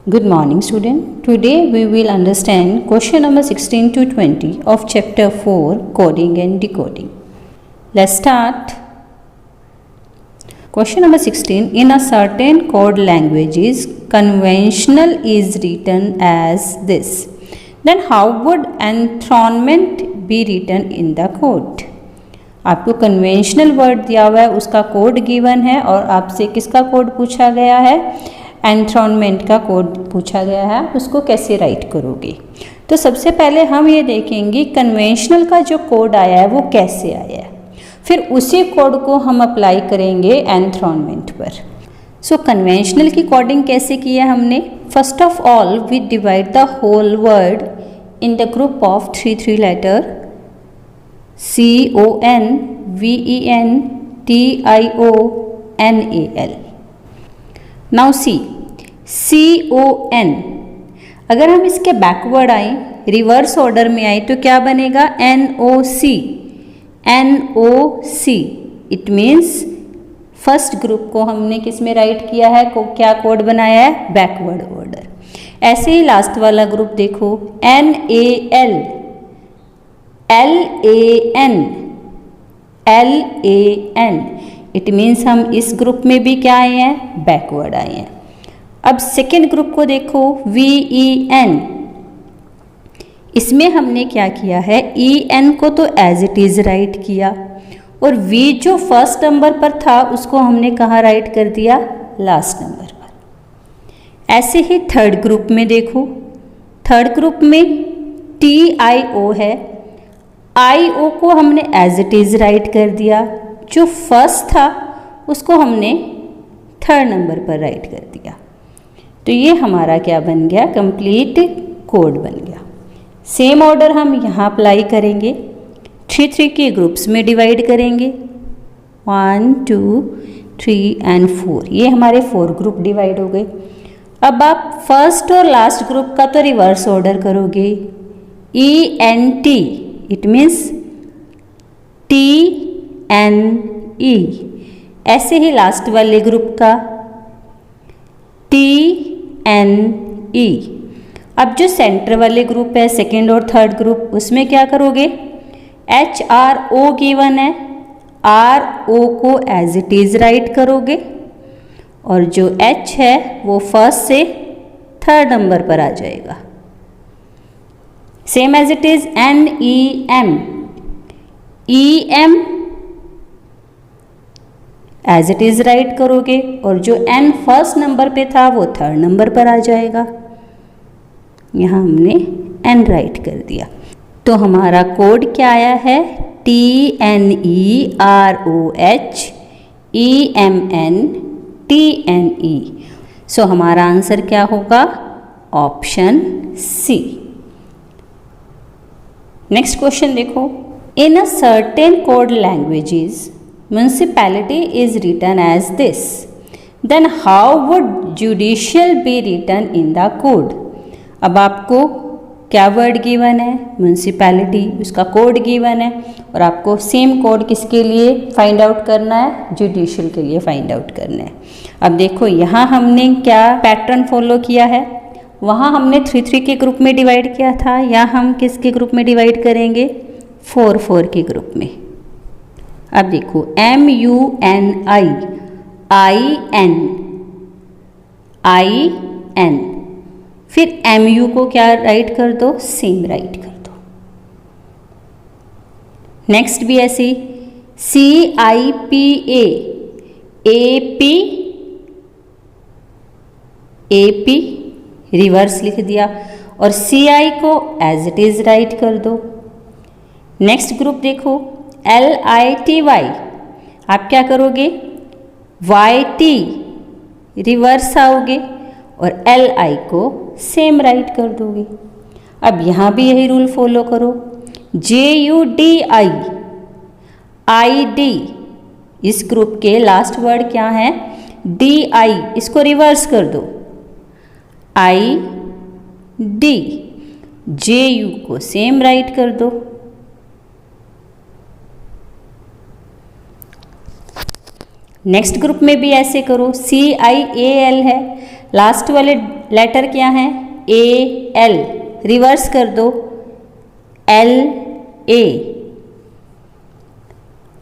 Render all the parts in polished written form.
Good morning student. Today we will understand question number 16 to 20 of chapter 4 coding and decoding. Let's start. Question number 16. In a certain code languages, conventional is written as this. Then how would enthronement be written in the code? आपको conventional word दिया हुआ है, उसका code given है और आपसे किसका code पूछा गया है? एंथ्रोनमेंट का कोड पूछा गया है, उसको कैसे राइट करोगे? तो सबसे पहले हम ये देखेंगे कन्वेंशनल का जो कोड आया है वो कैसे आया है, फिर उसी कोड को हम अप्लाई करेंगे एंथ्रोनमेंट पर। सो कन्वेंशनल की कोडिंग कैसे की है हमने? First of all we divide the whole word in the group of three letter CON VEN TIONAL। Now CON, अगर हम इसके बैकवर्ड आए, रिवर्स ऑर्डर में आए तो क्या बनेगा? NOC। It means first group को हमने किस में राइट किया है, क्या कोड बनाया है? Backward order. ऐसे ही लास्ट वाला ग्रुप देखो, NAL LAN, इट मीन्स हम इस ग्रुप में भी क्या आए हैं? बैकवर्ड आए हैं। अब सेकेंड ग्रुप को देखो, VEN, इसमें हमने क्या किया है? EN को तो एज इट इज राइट किया और V जो फर्स्ट नंबर पर था उसको हमने कहाँ राइट कर दिया? लास्ट नंबर पर। ऐसे ही थर्ड ग्रुप में देखो, थर्ड ग्रुप में TIO है, IO को हमने एज इट इज राइट कर दिया, जो फर्स्ट था उसको हमने थर्ड नंबर पर राइट कर दिया। तो ये हमारा क्या बन गया? कंप्लीट कोड बन गया। सेम ऑर्डर हम यहाँ अप्लाई करेंगे, थ्री के ग्रुप्स में डिवाइड करेंगे, 1 2 3 एंड 4। ये हमारे 4 ग्रुप डिवाइड हो गए। अब आप फर्स्ट और लास्ट ग्रुप का तो रिवर्स ऑर्डर करोगे, ENT, इट मीन्स TNE। ऐसे ही लास्ट वाले ग्रुप का TNE। अब जो सेंटर वाले ग्रुप है, सेकेंड और थर्ड ग्रुप, उसमें क्या करोगे? HRO गिवन है, RO को एज इट इज राइट करोगे और जो H है वो फर्स्ट से थर्ड नंबर पर आ जाएगा। Same as it is NEM as it is write करोगे और जो N फर्स्ट नंबर पे था वो थर्ड नंबर पर आ जाएगा। यहाँ हमने N राइट कर दिया। तो हमारा कोड क्या आया है? TNEROHEMNTNE। सो हमारा आंसर क्या होगा? Option C। नेक्स्ट क्वेश्चन देखो, in a certain code languages municipality is written as this, then how would judicial be written in the code? अब आपको क्या वर्ड गिवन है? म्यूनसिपैलिटी, उसका कोड गिवन है और आपको सेम कोड किसके लिए फाइंड आउट करना है? जुडिशियल के लिए फाइंड आउट करना है। अब देखो यहाँ हमने क्या पैटर्न फॉलो किया है? वहाँ हमने 3 के ग्रुप में डिवाइड किया था, या हम किसके ग्रुप में डिवाइड करेंगे? 4 के ग्रुप में। अब देखो MUNI IN, फिर MU को क्या राइट कर दो? सेम राइट कर दो। नेक्स्ट भी ऐसे CIPA AP रिवर्स लिख दिया और CI को एज इट इज राइट कर दो। नेक्स्ट ग्रुप देखो LITY, आप क्या करोगे? YT रिवर्स आओगे और LI को सेम राइट कर दोगे। अब यहाँ भी यही रूल फॉलो करो। JUDI ID, इस ग्रुप के लास्ट वर्ड क्या है? DI, इसको रिवर्स कर दो, ID। JU को सेम राइट कर दो। नेक्स्ट ग्रुप में भी ऐसे करो। CIAL है, लास्ट वाले लेटर क्या है? ए एल, रिवर्स कर दो, एल ए,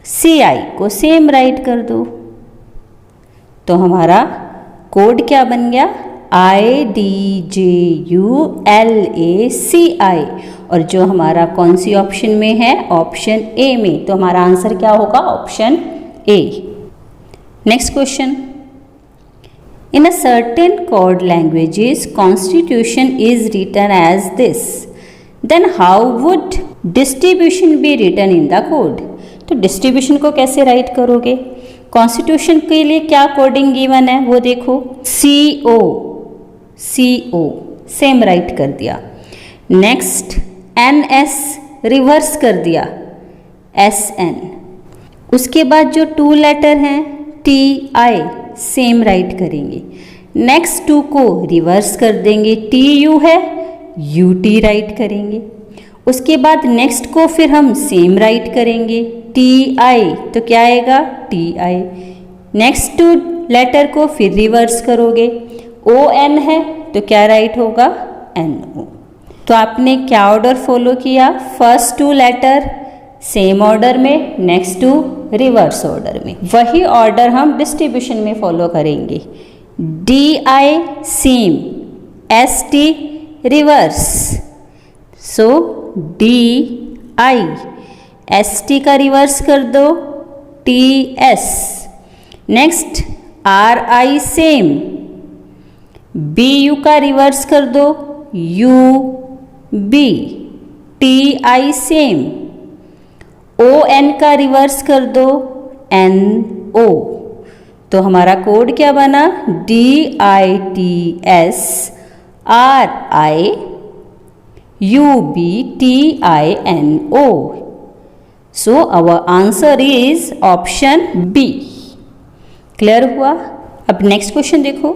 सी आई को सेम राइट कर दो। तो हमारा कोड क्या बन गया? IDJULACI। और जो हमारा कौन सी ऑप्शन में है? ऑप्शन ए में। तो हमारा आंसर क्या होगा? Option A. Next question, in a certain code languages constitution is written as this, then how would distribution be written in the code? तो डिस्ट्रीब्यूशन को कैसे राइट करोगे? कॉन्स्टिट्यूशन के लिए क्या कोडिंग गिवन है वो देखो, CO सेम राइट कर दिया। नेक्स्ट NS रिवर्स कर दिया, SN। उसके बाद जो 2 लेटर हैं TI सेम राइट करेंगे। नेक्स्ट 2 को रिवर्स कर देंगे, TU है UT राइट करेंगे। उसके बाद नेक्स्ट को फिर हम सेम राइट करेंगे, TI तो क्या आएगा? TI। नेक्स्ट 2 लेटर को फिर रिवर्स करोगे, ON है तो क्या राइट होगा? NO। तो आपने क्या ऑर्डर फॉलो किया? फर्स्ट 2 लेटर सेम ऑर्डर में, नेक्स्ट 2 रिवर्स ऑर्डर में। वही ऑर्डर हम डिस्ट्रीब्यूशन में फॉलो करेंगे। DI सेम, ST रिवर्स, सो DI, ST का रिवर्स कर दो, TS। Next RI same, BU का रिवर्स कर दो, UB, TI सेम, ON का रिवर्स कर दो, NO। तो हमारा कोड क्या बना? DITS RI UBTINO। So our answer is option B। Clear हुआ? अब नेक्स्ट क्वेश्चन देखो,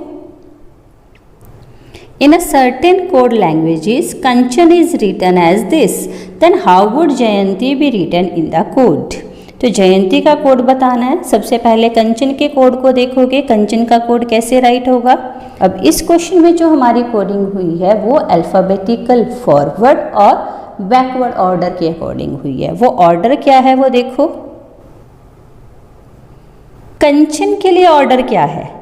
in a certain code languages Kanchan is written as this, then how would Jayanti be written in the code? तो जयंती का code बताना है। सबसे पहले कंचन के कोड को देखोगे, कंचन का कोड कैसे राइट होगा। अब इस क्वेश्चन में जो हमारी कोडिंग हुई है वो अल्फ़ाबेटिकल फॉरवर्ड और बैकवर्ड ऑर्डर के अकॉर्डिंग हुई है। वो ऑर्डर क्या है वो देखो। कंचन के लिए ऑर्डर क्या है?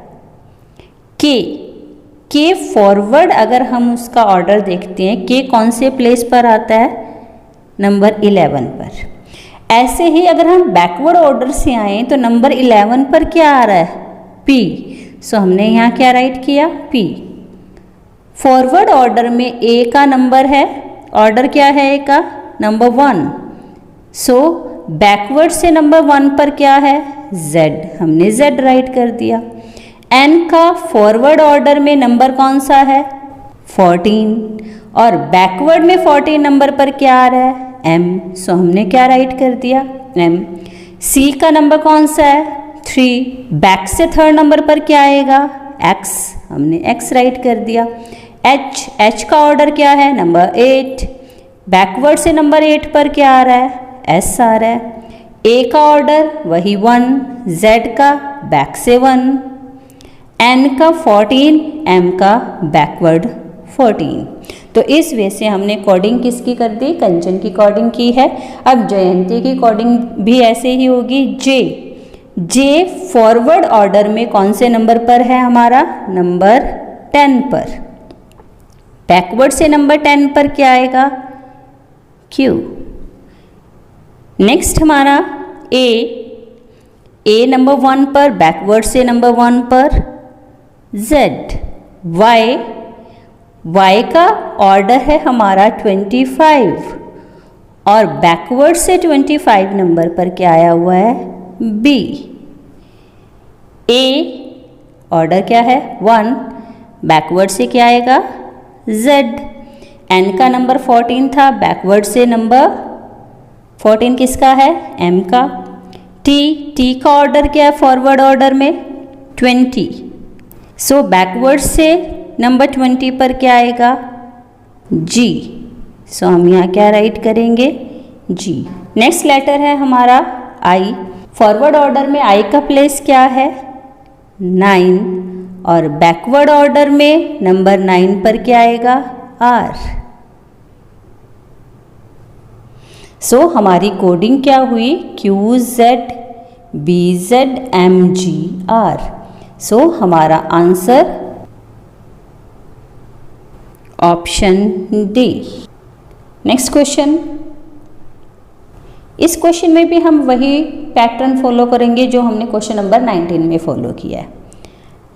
के फॉरवर्ड अगर हम उसका ऑर्डर देखते हैं, के कौन से प्लेस पर आता है? नंबर 11 पर। ऐसे ही अगर हम बैकवर्ड ऑर्डर से आए तो नंबर 11 पर क्या आ रहा है? P। सो हमने यहाँ क्या राइट किया? P। फॉरवर्ड ऑर्डर में A का नंबर है, ऑर्डर क्या है A का? नंबर 1। सो बैकवर्ड से नंबर 1 पर क्या है? Z। हमने Z राइट कर दिया। N का फॉरवर्ड ऑर्डर में नंबर कौन सा है? 14। और बैकवर्ड में 14 नंबर पर क्या आ रहा है? M। सो हमने क्या राइट कर दिया? M। C का नंबर कौन सा है? 3। बैक से थर्ड नंबर पर क्या आएगा? X। हमने X राइट कर दिया। H का ऑर्डर क्या है? नंबर 8। बैकवर्ड से नंबर 8 पर क्या आ रहा है? S आ रहा है। A का ऑर्डर वही 1, Z का बैक से 1, N का 14, M का बैकवर्ड 14। तो इस वे से हमने कोडिंग किसकी कर दी? कंचन की कोडिंग की है। अब जयंती की कोडिंग भी ऐसे ही होगी। जे फॉरवर्ड ऑर्डर में कौन से नंबर पर है हमारा? नंबर 10 पर। बैकवर्ड से नंबर 10 पर क्या आएगा? Q। नेक्स्ट हमारा A नंबर 1 पर, बैकवर्ड से नंबर 1 पर Z। Y का ऑर्डर है हमारा 25 और बैकवर्ड से 25 नंबर पर क्या आया हुआ है? B। A ऑर्डर क्या है? 1, बैकवर्ड से क्या आएगा? Z। N का नंबर 14 था, बैकवर्ड से नंबर 14 किसका है? M का। T का ऑर्डर क्या है फॉरवर्ड ऑर्डर में? 20। सो बैकवर्ड से नंबर 20 पर क्या आएगा? G। सो हम यहाँ क्या राइट करेंगे? G। नेक्स्ट लेटर है हमारा I। फॉरवर्ड ऑर्डर में I का प्लेस क्या है? 9 और बैकवर्ड ऑर्डर में नंबर 9 पर क्या आएगा? R। सो हमारी कोडिंग क्या हुई? QZ BZ MGR। सो हमारा answer option D. Next question. इस क्वेश्चन में भी हम वही पैटर्न फॉलो करेंगे जो हमने क्वेश्चन नंबर 19 में फॉलो किया है।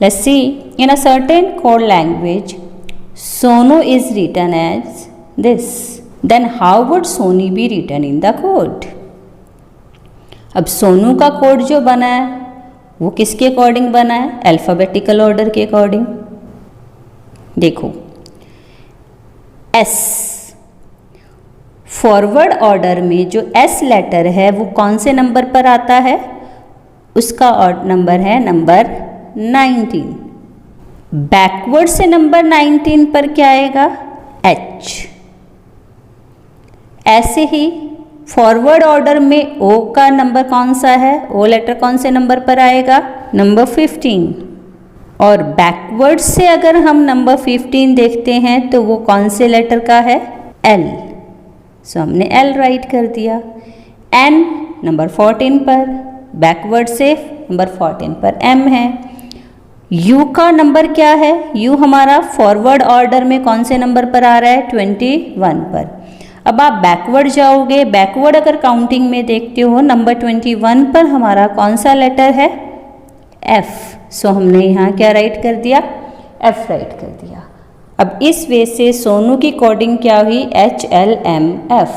Let's see, in a certain code language Sonu is written as this, then how would Soni be written in the code? अब सोनू का कोड जो बना है वो किसके अकॉर्डिंग बना है? अल्फाबेटिकल ऑर्डर के अकॉर्डिंग। देखो, एस फॉरवर्ड ऑर्डर में जो एस लेटर है वो कौन से नंबर पर आता है? उसका नंबर है नंबर 19। बैकवर्ड से नंबर 19 पर क्या आएगा? एच। ऐसे ही फॉरवर्ड ऑर्डर में ओ का नंबर कौन सा है? ओ लेटर कौन से नंबर पर आएगा? नंबर 15। और बैकवर्ड से अगर हम नंबर 15 देखते हैं तो वो कौन से लेटर का है? एल। सो हमने एल राइट कर दिया। एन नंबर 14 पर, बैकवर्ड से नंबर 14 पर एम है। यू का नंबर क्या है? यू हमारा फॉरवर्ड ऑर्डर में कौन से नंबर पर आ रहा है? 21 पर। अब आप बैकवर्ड जाओगे, बैकवर्ड अगर काउंटिंग में देखते हो नंबर 21 पर हमारा कौन सा लेटर है? एफ। सो हमने यहाँ क्या राइट कर दिया? एफ राइट कर दिया। अब इस वे से सोनू की कोडिंग क्या हुई? HLMF।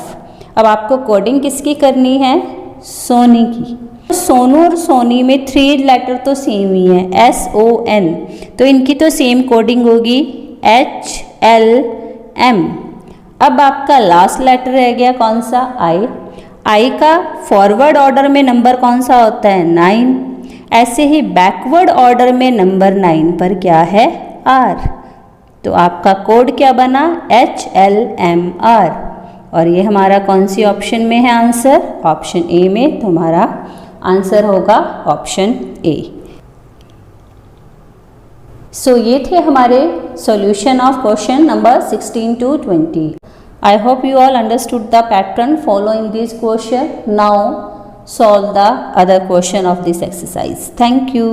अब आपको कोडिंग किसकी करनी है? सोनी की। सोनू और सोनी में 3 लेटर तो सेम ही है, SON, तो इनकी तो सेम कोडिंग होगी HLM। अब आपका लास्ट लेटर रह गया कौन सा? I। I का फॉरवर्ड ऑर्डर में नंबर कौन सा होता है? 9। ऐसे ही बैकवर्ड ऑर्डर में नंबर 9 पर क्या है? R। तो आपका कोड क्या बना? HLMR। और ये हमारा कौन सी ऑप्शन में है आंसर? ऑप्शन ए में। तो हमारा आंसर होगा ऑप्शन ए। सो ये थे हमारे solution of question number 16 to 20। I hope you all understood the pattern following this question. Now solve the other question of this exercise. Thank you.